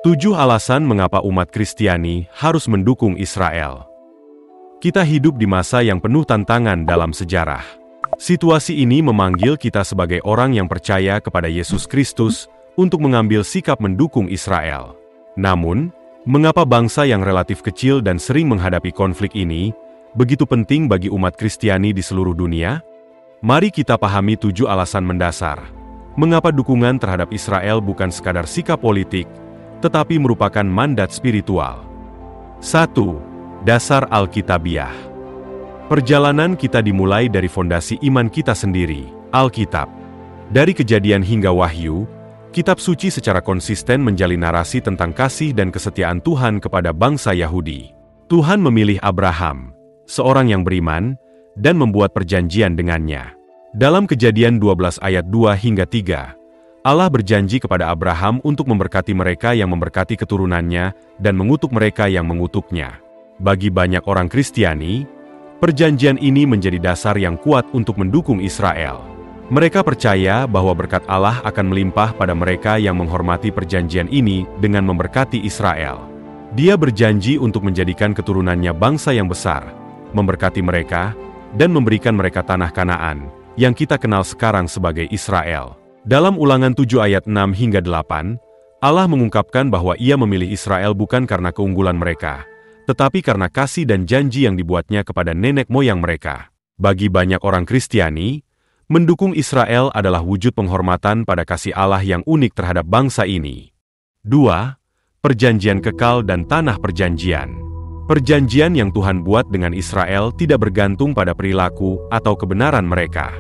7 alasan mengapa umat Kristiani harus mendukung Israel. Kita hidup di masa yang penuh tantangan dalam sejarah. Situasi ini memanggil kita sebagai orang yang percaya kepada Yesus Kristus untuk mengambil sikap mendukung Israel. Namun, mengapa bangsa yang relatif kecil dan sering menghadapi konflik ini begitu penting bagi umat Kristiani di seluruh dunia? Mari kita pahami 7 alasan mendasar. Mengapa dukungan terhadap Israel bukan sekadar sikap politik, tetapi merupakan mandat spiritual. 1. Dasar Alkitabiah. Perjalanan kita dimulai dari fondasi iman kita sendiri, Alkitab. Dari Kejadian hingga Wahyu, Kitab Suci secara konsisten menjalin narasi tentang kasih dan kesetiaan Tuhan kepada bangsa Yahudi. Tuhan memilih Abraham, seorang yang beriman, dan membuat perjanjian dengannya. Dalam Kejadian 12 ayat 2 hingga 3, Allah berjanji kepada Abraham untuk memberkati mereka yang memberkati keturunannya dan mengutuk mereka yang mengutuknya. Bagi banyak orang Kristiani, perjanjian ini menjadi dasar yang kuat untuk mendukung Israel. Mereka percaya bahwa berkat Allah akan melimpah pada mereka yang menghormati perjanjian ini dengan memberkati Israel. Dia berjanji untuk menjadikan keturunannya bangsa yang besar, memberkati mereka, dan memberikan mereka tanah Kanaan, yang kita kenal sekarang sebagai Israel. Dalam Ulangan 7 ayat 6 hingga 8, Allah mengungkapkan bahwa Ia memilih Israel bukan karena keunggulan mereka, tetapi karena kasih dan janji yang dibuatnya kepada nenek moyang mereka. Bagi banyak orang Kristiani, mendukung Israel adalah wujud penghormatan pada kasih Allah yang unik terhadap bangsa ini. 2. Perjanjian kekal dan tanah perjanjian. Perjanjian yang Tuhan buat dengan Israel tidak bergantung pada perilaku atau kebenaran mereka.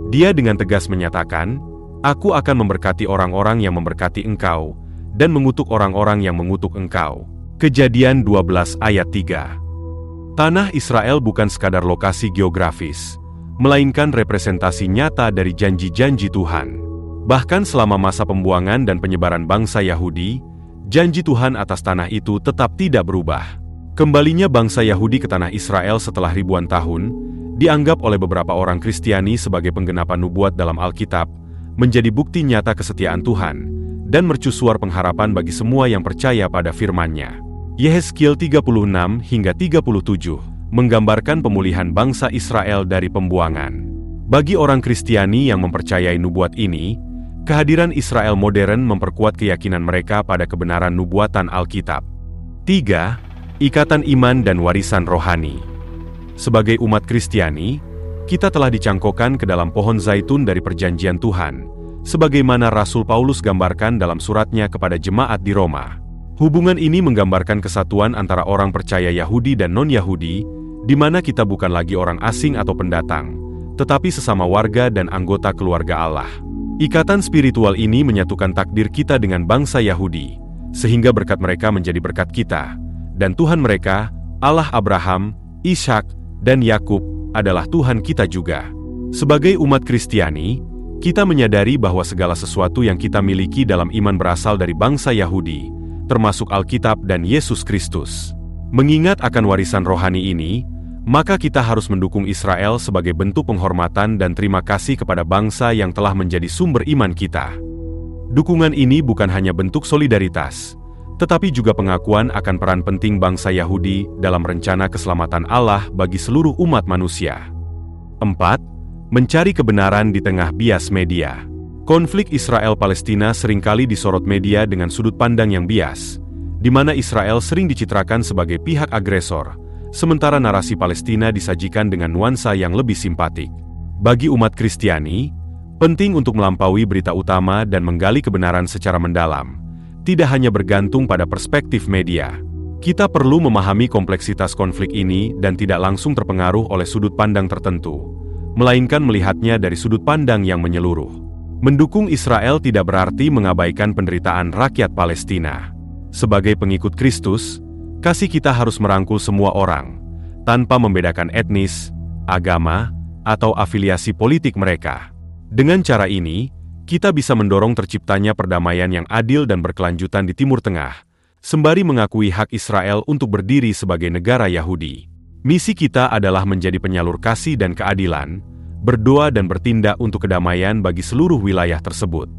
Dia dengan tegas menyatakan, Aku akan memberkati orang-orang yang memberkati engkau, dan mengutuk orang-orang yang mengutuk engkau. Kejadian 12 ayat 3. Tanah Israel bukan sekadar lokasi geografis, melainkan representasi nyata dari janji-janji Tuhan. Bahkan selama masa pembuangan dan penyebaran bangsa Yahudi, janji Tuhan atas tanah itu tetap tidak berubah. Kembalinya bangsa Yahudi ke tanah Israel setelah ribuan tahun, dianggap oleh beberapa orang Kristiani sebagai penggenapan nubuat dalam Alkitab, menjadi bukti nyata kesetiaan Tuhan, dan mercusuar pengharapan bagi semua yang percaya pada firman-Nya. Yehezkiel 36 hingga 37 menggambarkan pemulihan bangsa Israel dari pembuangan. Bagi orang Kristiani yang mempercayai nubuat ini, kehadiran Israel modern memperkuat keyakinan mereka pada kebenaran nubuatan Alkitab. 3. Ikatan iman dan warisan rohani. Sebagai umat Kristiani, kita telah dicangkokkan ke dalam pohon zaitun dari perjanjian Tuhan, sebagaimana Rasul Paulus gambarkan dalam suratnya kepada jemaat di Roma. Hubungan ini menggambarkan kesatuan antara orang percaya Yahudi dan non-Yahudi, di mana kita bukan lagi orang asing atau pendatang, tetapi sesama warga dan anggota keluarga Allah. Ikatan spiritual ini menyatukan takdir kita dengan bangsa Yahudi, sehingga berkat mereka menjadi berkat kita, dan Tuhan mereka, Allah Abraham, Ishak, dan Yakub, adalah Tuhan kita juga. Sebagai umat Kristiani, kita menyadari bahwa segala sesuatu yang kita miliki dalam iman berasal dari bangsa Yahudi, termasuk Alkitab dan Yesus Kristus. Mengingat akan warisan rohani ini, maka kita harus mendukung Israel sebagai bentuk penghormatan dan terima kasih kepada bangsa yang telah menjadi sumber iman kita. Dukungan ini bukan hanya bentuk solidaritas, tetapi juga pengakuan akan peran penting bangsa Yahudi dalam rencana keselamatan Allah bagi seluruh umat manusia. 4. Mencari kebenaran di tengah bias media. Konflik Israel-Palestina seringkali disorot media dengan sudut pandang yang bias, di mana Israel sering dicitrakan sebagai pihak agresor, sementara narasi Palestina disajikan dengan nuansa yang lebih simpatik. Bagi umat Kristiani, penting untuk melampaui berita utama dan menggali kebenaran secara mendalam, tidak hanya bergantung pada perspektif media. Kita perlu memahami kompleksitas konflik ini dan tidak langsung terpengaruh oleh sudut pandang tertentu, melainkan melihatnya dari sudut pandang yang menyeluruh. Mendukung Israel tidak berarti mengabaikan penderitaan rakyat Palestina. Sebagai pengikut Kristus, kasih kita harus merangkul semua orang, tanpa membedakan etnis, agama, atau afiliasi politik mereka. Dengan cara ini, kita bisa mendorong terciptanya perdamaian yang adil dan berkelanjutan di Timur Tengah, sembari mengakui hak Israel untuk berdiri sebagai negara Yahudi. Misi kita adalah menjadi penyalur kasih dan keadilan, berdoa dan bertindak untuk kedamaian bagi seluruh wilayah tersebut.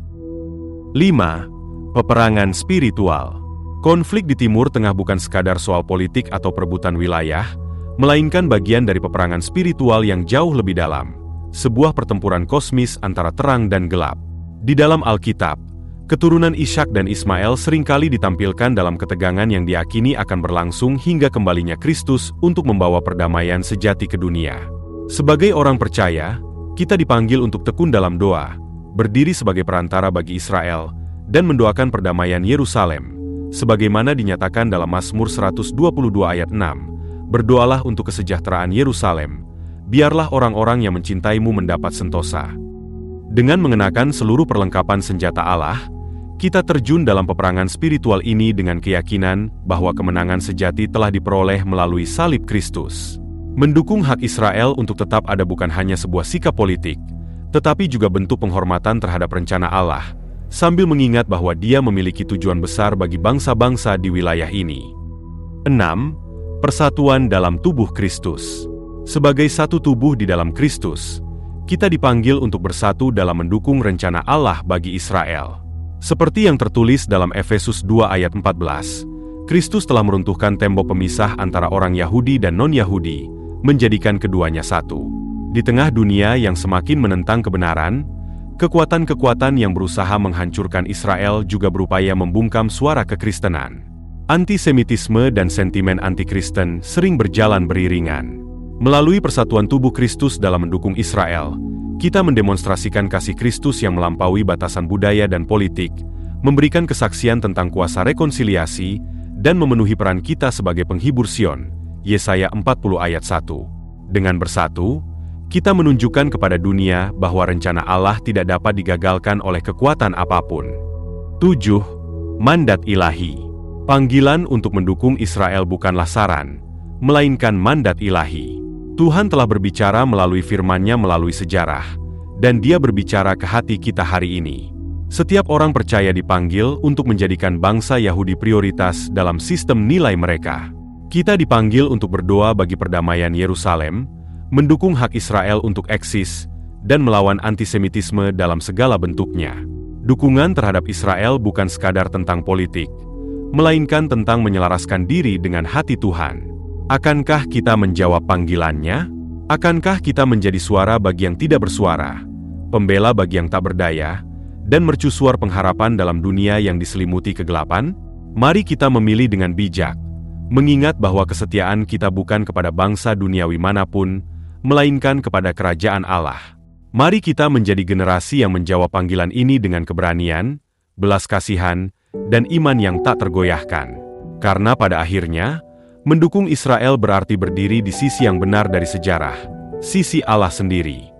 5. Peperangan spiritual. Konflik di Timur Tengah bukan sekadar soal politik atau perebutan wilayah, melainkan bagian dari peperangan spiritual yang jauh lebih dalam, sebuah pertempuran kosmis antara terang dan gelap. Di dalam Alkitab, keturunan Ishak dan Ismail seringkali ditampilkan dalam ketegangan yang diyakini akan berlangsung hingga kembalinya Kristus untuk membawa perdamaian sejati ke dunia. Sebagai orang percaya, kita dipanggil untuk tekun dalam doa, berdiri sebagai perantara bagi Israel, dan mendoakan perdamaian Yerusalem. Sebagaimana dinyatakan dalam Mazmur 122 ayat 6, berdoalah untuk kesejahteraan Yerusalem, biarlah orang-orang yang mencintaimu mendapat sentosa. Dengan mengenakan seluruh perlengkapan senjata Allah, kita terjun dalam peperangan spiritual ini dengan keyakinan bahwa kemenangan sejati telah diperoleh melalui salib Kristus. Mendukung hak Israel untuk tetap ada bukan hanya sebuah sikap politik, tetapi juga bentuk penghormatan terhadap rencana Allah, sambil mengingat bahwa Dia memiliki tujuan besar bagi bangsa-bangsa di wilayah ini. 6. Persatuan dalam tubuh Kristus. Sebagai satu tubuh di dalam Kristus, kita dipanggil untuk bersatu dalam mendukung rencana Allah bagi Israel. Seperti yang tertulis dalam Efesus 2 ayat 14, Kristus telah meruntuhkan tembok pemisah antara orang Yahudi dan non-Yahudi, menjadikan keduanya satu. Di tengah dunia yang semakin menentang kebenaran, kekuatan-kekuatan yang berusaha menghancurkan Israel juga berupaya membungkam suara kekristenan. Antisemitisme dan sentimen anti-Kristen sering berjalan beriringan. Melalui persatuan tubuh Kristus dalam mendukung Israel, kita mendemonstrasikan kasih Kristus yang melampaui batasan budaya dan politik, memberikan kesaksian tentang kuasa rekonsiliasi, dan memenuhi peran kita sebagai penghibur Sion. Yesaya 40 ayat 1. Dengan bersatu, kita menunjukkan kepada dunia bahwa rencana Allah tidak dapat digagalkan oleh kekuatan apapun. 7. Mandat ilahi. Panggilan untuk mendukung Israel bukanlah saran, melainkan mandat ilahi. Tuhan telah berbicara melalui firman-Nya melalui sejarah, dan Dia berbicara ke hati kita hari ini. Setiap orang percaya dipanggil untuk menjadikan bangsa Yahudi prioritas dalam sistem nilai mereka. Kita dipanggil untuk berdoa bagi perdamaian Yerusalem, mendukung hak Israel untuk eksis, dan melawan antisemitisme dalam segala bentuknya. Dukungan terhadap Israel bukan sekadar tentang politik, melainkan tentang menyelaraskan diri dengan hati Tuhan. Akankah kita menjawab panggilannya? Akankah kita menjadi suara bagi yang tidak bersuara, pembela bagi yang tak berdaya, dan mercusuar pengharapan dalam dunia yang diselimuti kegelapan? Mari kita memilih dengan bijak, mengingat bahwa kesetiaan kita bukan kepada bangsa duniawi manapun, melainkan kepada kerajaan Allah. Mari kita menjadi generasi yang menjawab panggilan ini dengan keberanian, belas kasihan, dan iman yang tak tergoyahkan. Karena pada akhirnya, mendukung Israel berarti berdiri di sisi yang benar dari sejarah, sisi Allah sendiri.